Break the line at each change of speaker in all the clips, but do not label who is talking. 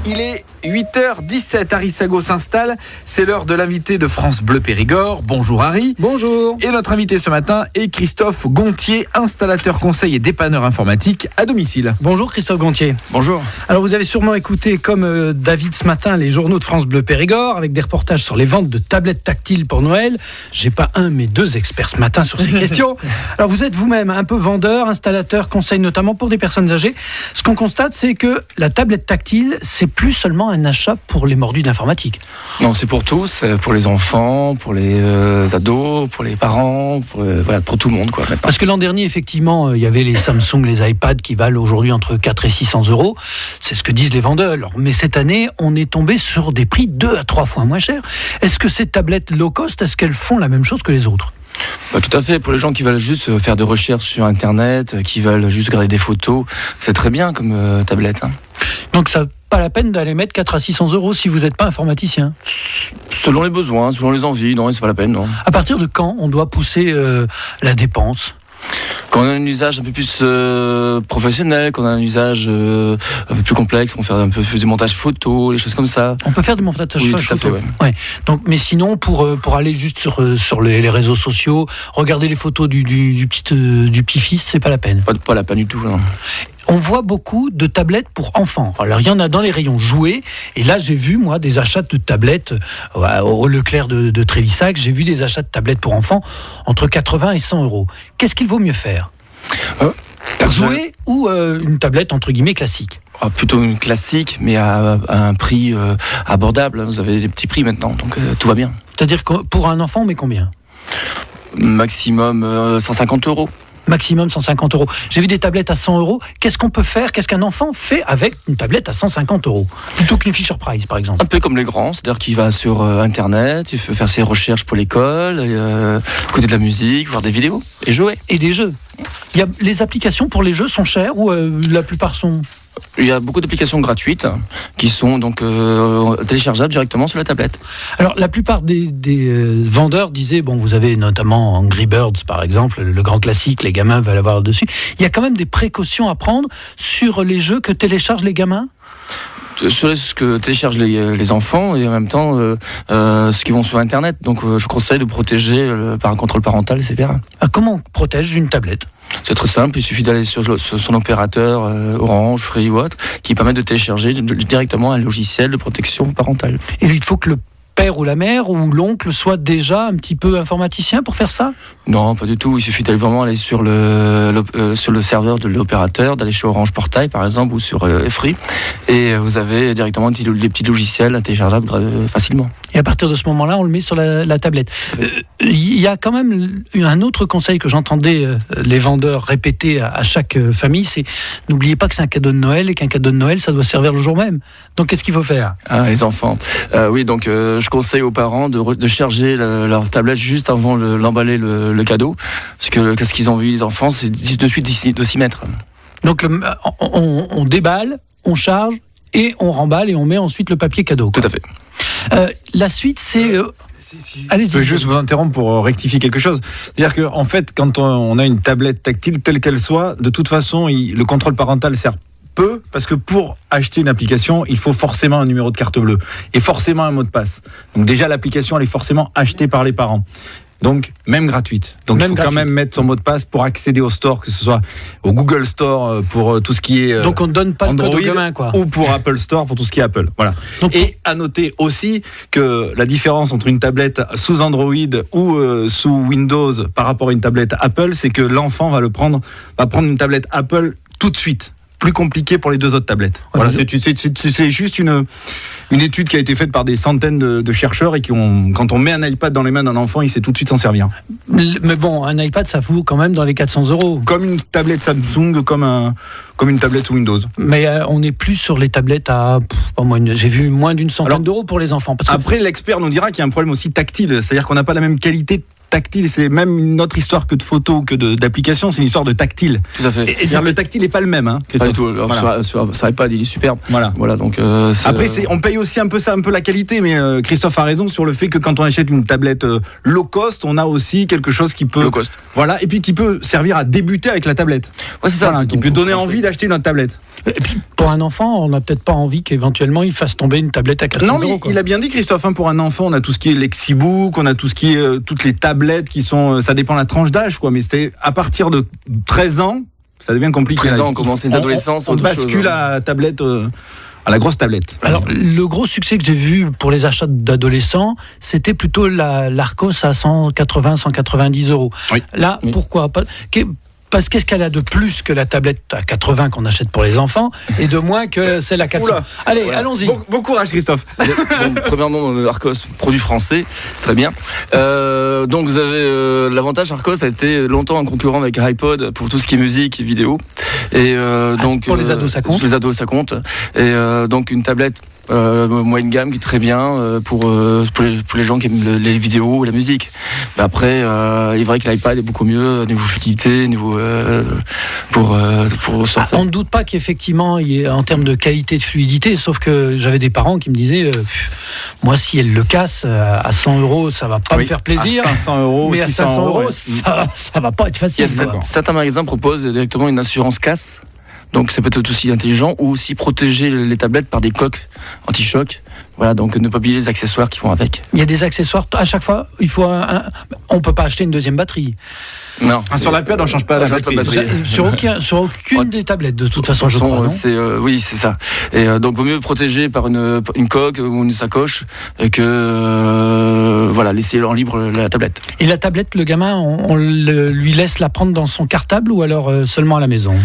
Il est 8h17, Harry Sago s'installe. C'est l'heure de l'invité de France Bleu Périgord. Bonjour Harry.
Bonjour.
Et notre invité ce matin est Christophe Gontier, installateur conseil et dépanneur informatique à domicile.
Bonjour Christophe Gontier.
Bonjour.
Alors vous avez sûrement écouté, comme David ce matin, les journaux de France Bleu Périgord avec des reportages sur les ventes de tablettes tactiles pour Noël. J'ai pas un mais deux experts ce matin sur ces questions. Alors vous êtes vous-même un peu vendeur, installateur, conseil notamment pour des personnes âgées. Ce qu'on constate, c'est que la tablette tactile, c'est plus seulement un achat pour les mordus d'informatique.
Non, c'est pour tous, pour les enfants, pour les ados, pour les parents, pour tout le monde, quoi. Maintenant.
Parce que l'an dernier, effectivement, il y avait les Samsung, les iPads qui valent aujourd'hui entre 4 et 600 €. C'est ce que disent les vendeurs. Mais cette année, on est tombé sur des prix 2 à 3 fois moins chers. Est-ce que ces tablettes low cost, est-ce qu'elles font la même chose que les autres ?
Tout à fait, pour les gens qui veulent juste faire des recherches sur Internet, qui veulent juste regarder des photos, c'est très bien comme tablette. Hein.
Donc ça pas la peine d'aller mettre 4 à 600 € si vous n'êtes pas informaticien.
Selon les besoins, selon les envies, non, c'est pas la peine, non.
À partir de quand on doit pousser la dépense ?
Quand on a un usage un peu plus professionnel, quand on a un usage un peu plus complexe, on fait un peu plus de montage photo, des choses comme ça.
On peut faire du montage
oui,
photo.
Tout à fait, ouais.
Ouais. Donc, mais sinon, pour aller juste sur les réseaux sociaux, regarder les photos du petit-fils, c'est pas la peine.
Pas la peine du tout, non.
On voit beaucoup de tablettes pour enfants. Alors, il y en a dans les rayons jouets. Et là, j'ai vu, moi, des achats de tablettes au Leclerc de Trévissac. J'ai vu des achats de tablettes pour enfants entre 80 et 100 €. Qu'est-ce qu'il vaut mieux faire ? Jouer ou une tablette, entre guillemets, classique ?
Plutôt une classique, mais à un prix abordable. Vous avez des petits prix maintenant, donc tout va bien.
C'est-à-dire que pour un enfant, on met combien ?
Maximum 150 €.
Maximum 150 €. J'ai vu des tablettes à 100 €. Qu'est-ce qu'on peut faire ? Qu'est-ce qu'un enfant fait avec une tablette à 150 € plutôt qu'une Fisher Price, par exemple ?
Un peu comme les grands, c'est-à-dire qu'il va sur Internet, il peut faire ses recherches pour l'école, écouter de la musique, voir des vidéos et jouer.
Et des jeux. Les applications pour les jeux sont chères ou la plupart sont...
Il y a beaucoup d'applications gratuites qui sont donc téléchargeables directement sur la tablette.
Alors la plupart des vendeurs disaient, bon, vous avez notamment Angry Birds par exemple, le grand classique, les gamins veulent avoir dessus. Il y a quand même des précautions à prendre sur les jeux que téléchargent les gamins ?
Sur ce que téléchargent les enfants et en même temps ce qui vont sur Internet. Donc je conseille de protéger par un contrôle parental, etc.
Comment on protège une tablette ?
C'est très simple, il suffit d'aller sur son opérateur Orange, Free ou autre, qui permet de télécharger directement un logiciel de protection parentale.
Et il faut que le père ou la mère ou l'oncle soit déjà un petit peu informaticien pour faire ça ?
Non, pas du tout. Il suffit d'aller vraiment aller sur le serveur de l'opérateur, d'aller chez Orange Portail par exemple ou sur Free, et vous avez directement les petits logiciels téléchargeables facilement. Et
à partir de ce moment-là, on le met sur la tablette. Il y a quand même un autre conseil que j'entendais les vendeurs répéter à chaque famille, c'est n'oubliez pas que c'est un cadeau de Noël et qu'un cadeau de Noël, ça doit servir le jour même. Donc qu'est-ce qu'il faut faire ?
Les enfants. Oui, donc je conseille aux parents de charger leur tablette juste avant l'emballer le cadeau, parce que qu'est-ce qu'ils ont vu les enfants, c'est de suite de s'y mettre. Donc
on déballe, on charge et on remballe et on met ensuite le papier cadeau.
Tout à fait.
La suite, c'est...
Allez-y. Je peux juste vous interrompre pour rectifier quelque chose. C'est-à-dire qu'en fait, quand on a une tablette tactile, telle qu'elle soit, de toute façon, le contrôle parental sert peu, parce que pour acheter une application, il faut forcément un numéro de carte bleue et forcément un mot de passe. Donc déjà, l'application, elle est forcément achetée par les parents. Donc, même gratuite. Donc, il faut quand même mettre son mot de passe pour accéder au store, que ce soit au Google Store pour tout ce qui est
donc, on ne donne pas
Android,
le code gamin, quoi.
Ou pour Apple Store pour tout ce qui est Apple. Voilà. Donc, et à noter aussi que la différence entre une tablette sous Android ou sous Windows par rapport à une tablette Apple, c'est que l'enfant va prendre une tablette Apple tout de suite. Plus compliqué pour les deux autres tablettes. Ouais, voilà, c'est juste une étude qui a été faite par des centaines de chercheurs et quand on met un iPad dans les mains d'un enfant, il sait tout de suite s'en servir.
Mais bon, un iPad, ça vaut quand même dans les 400 €.
Comme une tablette Samsung, comme une tablette sous Windows.
Mais on n'est plus sur les tablettes à... j'ai vu moins d'une centaine d'euros pour les enfants.
Après, l'expert nous dira qu'il y a un problème aussi tactile, c'est-à-dire qu'on n'a pas la même qualité tactile, c'est même une autre histoire que de photos, que d'application, c'est une histoire de tactile.
Tout à fait.
Et le tactile n'est pas le même, hein,
Pas du tout. Alors,
voilà.
sur iPad, il est superbe. Voilà, donc.
Après, on paye aussi un peu la qualité, mais Christophe a raison sur le fait que quand on achète une tablette low cost, on a aussi quelque chose qui peut.
Low cost.
Voilà, et puis qui peut servir à débuter avec la tablette.
Ouais, c'est ça.
Voilà, qui peut donner envie d'acheter une autre tablette.
Et puis, pour un enfant, on n'a peut-être pas envie qu'éventuellement il fasse tomber une tablette à 400
Non, mais
euros, quoi.
il a bien dit, Christophe, hein, pour un enfant, on a tout ce qui est Lexibook, on a tout ce qui est toutes les tablettes qui sont, ça dépend de la tranche d'âge, quoi. Mais c'était à partir de 13 ans, ça devient compliqué.
13 ans, on commence les adolescences,
on
autre chose,
bascule à la tablette, à la grosse tablette.
Alors, le gros succès que j'ai vu pour les achats d'adolescents, c'était plutôt l'Arcos à 180-190 euros.
Oui.
Là,
Oui.
pourquoi parce qu'est-ce qu'elle a de plus que la tablette à 80 qu'on achète pour les enfants et de moins que celle à 400.
Oula.
Allez,
Voilà.
allons-y.
Bon courage, Christophe.
Bon, premièrement, Arcos, produit français, très bien. Donc vous avez l'avantage, Arcos a été longtemps un concurrent avec iPod pour tout ce qui est musique et vidéo. Et donc
pour les ados, ça compte.
Pour les ados, ça compte. Et donc une tablette moyenne gamme qui est très bien pour les gens qui aiment les vidéos ou la musique. Mais après, il est vrai que l'iPad est beaucoup mieux niveau fluidité, niveau pour surfer.
On ne doute pas qu'effectivement, en termes de qualité de fluidité, sauf que j'avais des parents qui me disaient moi, si elle le casse à 100 euros, ça va pas me faire plaisir.
À 500 euros,
mais à
600
500 euros,
ouais.
ça va pas être facile.
Certains magasins proposent directement une assurance casse. Donc c'est peut-être aussi intelligent, ou aussi protéger les tablettes par des coques anti-choc. Voilà, donc ne pas oublier les accessoires qui vont avec.
Il y a des accessoires, à chaque fois, il faut on peut pas acheter une deuxième batterie.
Non.
Sur l'iPad, on change pas la batterie.
Sur aucune des tablettes, de toute façon, je crois. Non
oui, c'est ça. Et donc, vaut mieux protéger par une coque ou une sacoche que laisser en libre la tablette.
Et la tablette, le gamin, on lui laisse la prendre dans son cartable ou alors seulement à la maison?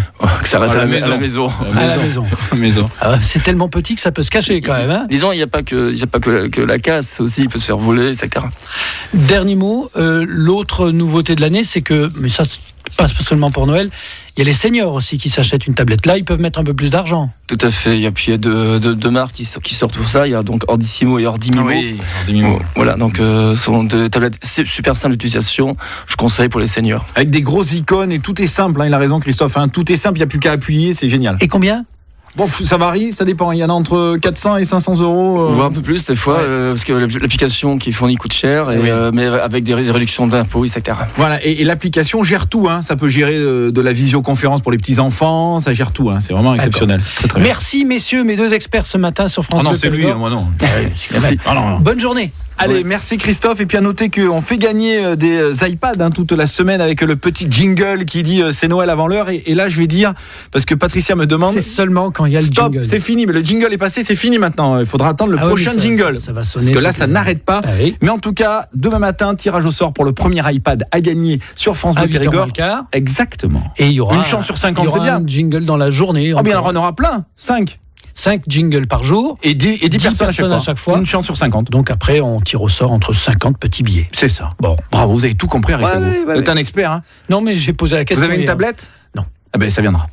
Que ça reste à la maison.
À la maison. C'est tellement petit que ça peut se cacher quand même. Hein.
Disons, il n'y a pas que la casse aussi, il peut se faire voler, etc.
Dernier mot, l'autre nouveauté de l'année, c'est que, mais ça pas seulement pour Noël, il y a les seniors aussi qui s'achètent une tablette. Là, ils peuvent mettre un peu plus d'argent.
Tout à fait. Il y a deux marques qui sortent pour ça. Il y a donc Ordissimo et Ordimimo.
Oui, Ordimimo.
Voilà, donc ce sont des tablettes super simples d'utilisation. Je conseille pour les seniors.
Avec des grosses icônes et tout est simple. Hein, il a raison, Christophe. Hein, tout est simple, il n'y a plus qu'à appuyer, c'est génial.
Et combien?
Bon, ça varie, ça dépend. Il y en a entre 400 et 500 euros.
Voire un peu plus des fois, parce que l'application qui est fournie coûte cher, mais avec des réductions d'impôts, etc.
Voilà, et l'application gère tout. Hein. Ça peut gérer de la visioconférence pour les petits-enfants, ça gère tout. Hein. C'est vraiment exceptionnel. C'est très bien.
Merci messieurs, mes deux experts ce matin sur France 2.
Non, c'est lui, moi non.
Merci.
Bonne journée.
Allez, merci Christophe. Et puis à noter qu'on fait gagner des iPads toute la semaine avec le petit jingle qui dit c'est Noël avant l'heure. Et là, je vais dire, parce que Patricia me demande...
C'est seulement quand il y a le
Stop,
jingle.
c'est fini. Mais le jingle est passé, c'est fini maintenant. Il faudra attendre le prochain jingle.
Ça va sonner.
Parce que là, ça n'arrête pas.
Ah oui.
Mais en tout cas, demain matin, tirage au sort pour le premier iPad à gagner sur France Bleu Périgord. Exactement.
Et il y aura
une chance sur 50, c'est bien.
Un jingle dans la journée.
Ah bien, on en aura plein. 5
jingles par jour.
Et 10 personnes à chaque fois. Une chance sur 50.
Donc après, on tire au sort entre 50 petits billets.
C'est ça.
Bon.
Bravo, vous avez tout compris, Arissa. Vous êtes un expert. Hein.
Non, mais j'ai posé la question.
Vous avez une tablette?
Non.
Ah ben, ça viendra.